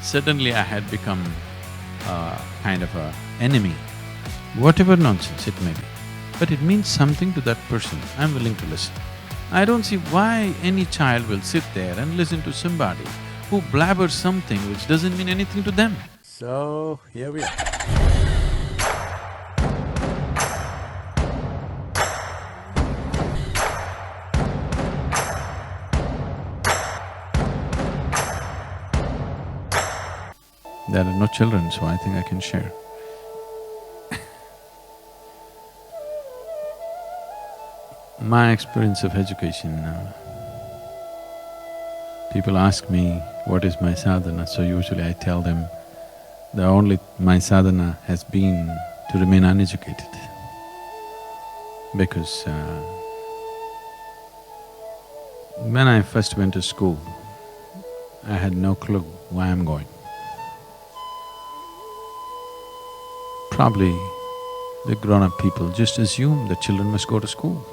Suddenly I had become kind of a enemy, whatever nonsense it may be. But it means something to that person, I'm willing to listen. I don't see why any child will sit there and listen to somebody who blabbers something which doesn't mean anything to them. So, here we are. There are no children, so I think I can share. My experience of education, people ask me, what is my sadhana? So usually I tell them, my sadhana has been to remain uneducated. Because when I first went to school, I had no clue why I'm going. Probably the grown-up people just assume that children must go to school.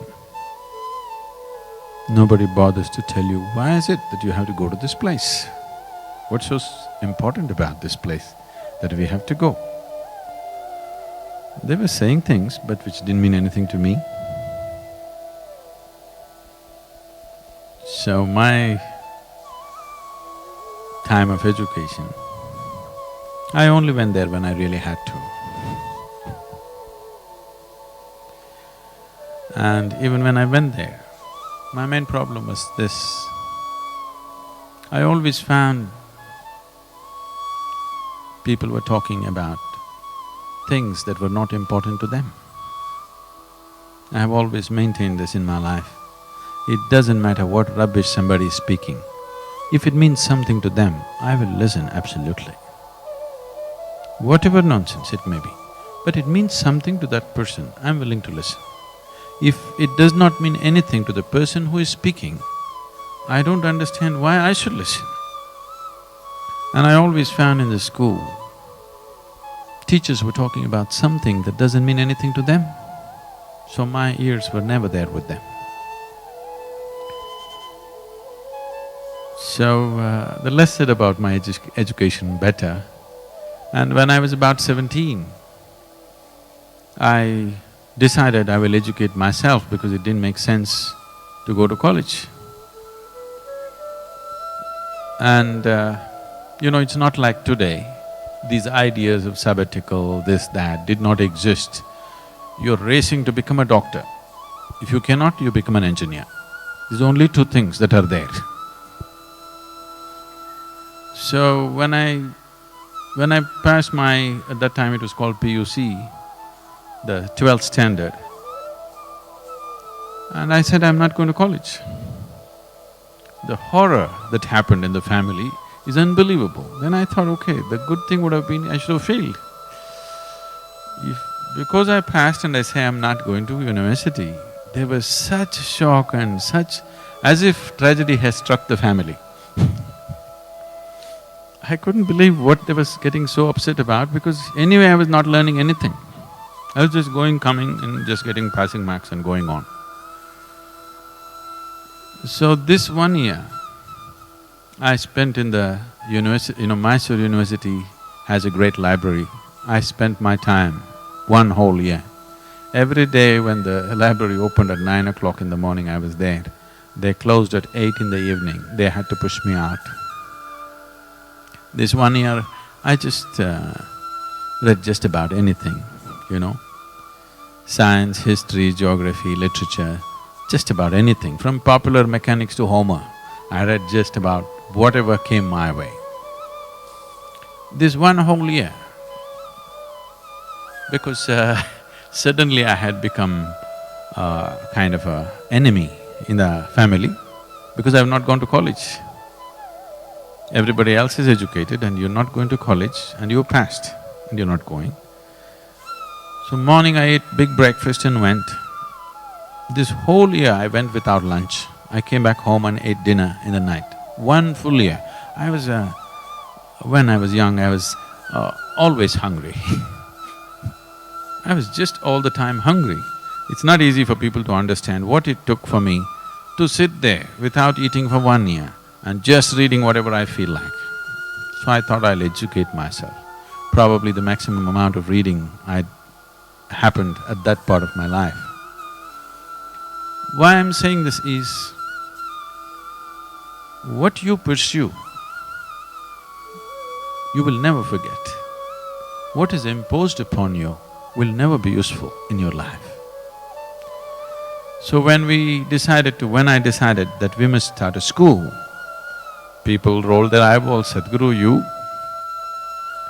Nobody bothers to tell you, why is it that you have to go to this place? What's so important about this place that we have to go? They were saying things but which didn't mean anything to me. So my time of education, I only went there when I really had to. And even when I went there, my main problem was this. I always found people were talking about things that were not important to them. I have always maintained this in my life. It doesn't matter what rubbish somebody is speaking. If it means something to them, I will listen absolutely. Whatever nonsense it may be, but it means something to that person, I'm willing to listen. If it does not mean anything to the person who is speaking, I don't understand why I should listen. And I always found in the school, teachers were talking about something that doesn't mean anything to them, so my ears were never there with them. So, the less said about my education, better. And when I was about 17, I decided I will educate myself because it didn't make sense to go to college. And it's not like today, these ideas of sabbatical, this, that, did not exist. You're racing to become a doctor. If you cannot, you become an engineer. There's only two things that are there. So when I passed at that time it was called PUC, the 12th standard, and I said, I'm not going to college. The horror that happened in the family is unbelievable. Then I thought, okay, the good thing would have been I should have failed. Because I passed and I say I'm not going to university, there was such shock and such… as if tragedy has struck the family. I couldn't believe what they was getting so upset about because anyway I was not learning anything. I was just going, coming and just getting passing marks and going on. So this 1 year I spent in the university… Mysore University has a great library. I spent my time 1 whole year. Every day when the library opened at 9 o'clock in the morning, I was there. They closed at 8 in the evening, they had to push me out. This 1 year, I just read just about anything, science, history, geography, literature, just about anything. From popular mechanics to Homer, I read just about whatever came my way. This 1 whole year, because suddenly I had become kind of a enemy in the family because I have not gone to college. Everybody else is educated and you're not going to college and you passed and you're not going. So morning I ate big breakfast and went. This whole year I went without lunch. I came back home and ate dinner in the night. 1 full year. When I was young, I was always hungry. I was just all the time hungry. It's not easy for people to understand what it took for me to sit there without eating for 1 year and just reading whatever I feel like. So I thought I'll educate myself. Probably the maximum amount of reading I happened at that part of my life. Why I'm saying this is, what you pursue, you will never forget. What is imposed upon you will never be useful in your life. So when I decided that we must start a school, people rolled their eyeballs, Sadhguru, you?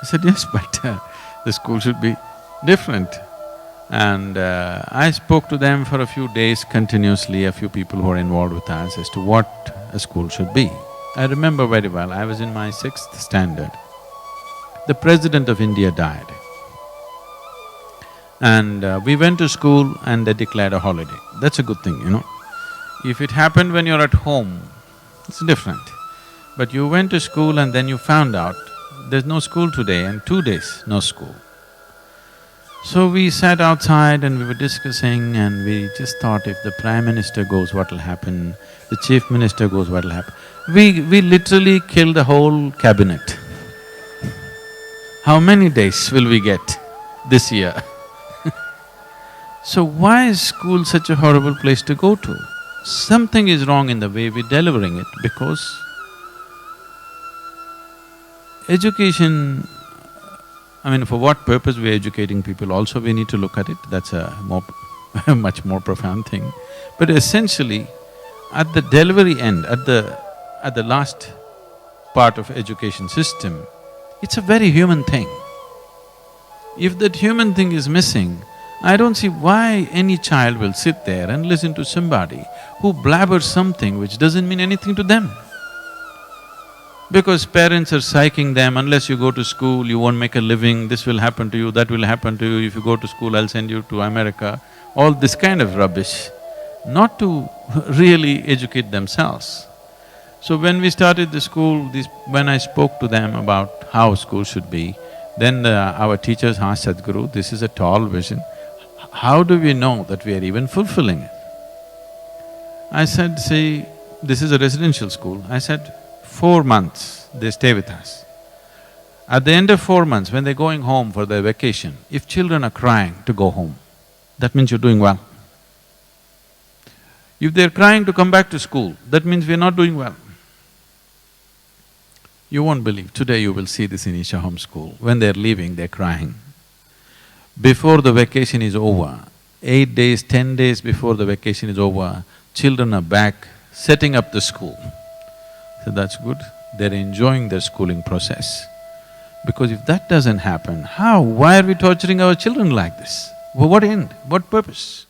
I said, yes, but the school should be different. And I spoke to them for a few days continuously, a few people who are involved with us, as to what a school should be. I remember very well, I was in my 6th standard. The President of India died. And we went to school and they declared a holiday. That's a good thing, you know. If it happened when you're at home, it's different. But you went to school and then you found out there's no school today, and 2 days, no school. So we sat outside and we were discussing, and we just thought, if the Prime Minister goes, what'll happen? The Chief Minister goes, what'll happen? We literally killed the whole cabinet. How many days will we get this year? So why is school such a horrible place to go to? Something is wrong in the way we're delivering it, because education, I mean, for what purpose we're educating people also we need to look at it, that's a much more profound thing. But essentially, at the delivery end, at the last part of education system, it's a very human thing. If that human thing is missing, I don't see why any child will sit there and listen to somebody who blabbers something which doesn't mean anything to them. Because parents are psyching them, unless you go to school, you won't make a living, this will happen to you, that will happen to you, if you go to school, I'll send you to America, all this kind of rubbish, not to really educate themselves. So when we started the school, when I spoke to them about how school should be, then our teachers asked Sadhguru, this is a tall vision, how do we know that we are even fulfilling it? I said, see, this is a residential school. I said, 4 months they stay with us. At the end of 4 months, when they're going home for their vacation, if children are crying to go home, that means you're doing well. If they're crying to come back to school, that means we're not doing well. You won't believe, today you will see this in Isha Home School, when they're leaving, they're crying. Before the vacation is over, 8 days, 10 days before the vacation is over, children are back setting up the school. So that's good, they're enjoying their schooling process. Because if that doesn't happen, how? Why are we torturing our children like this? For what end? What purpose?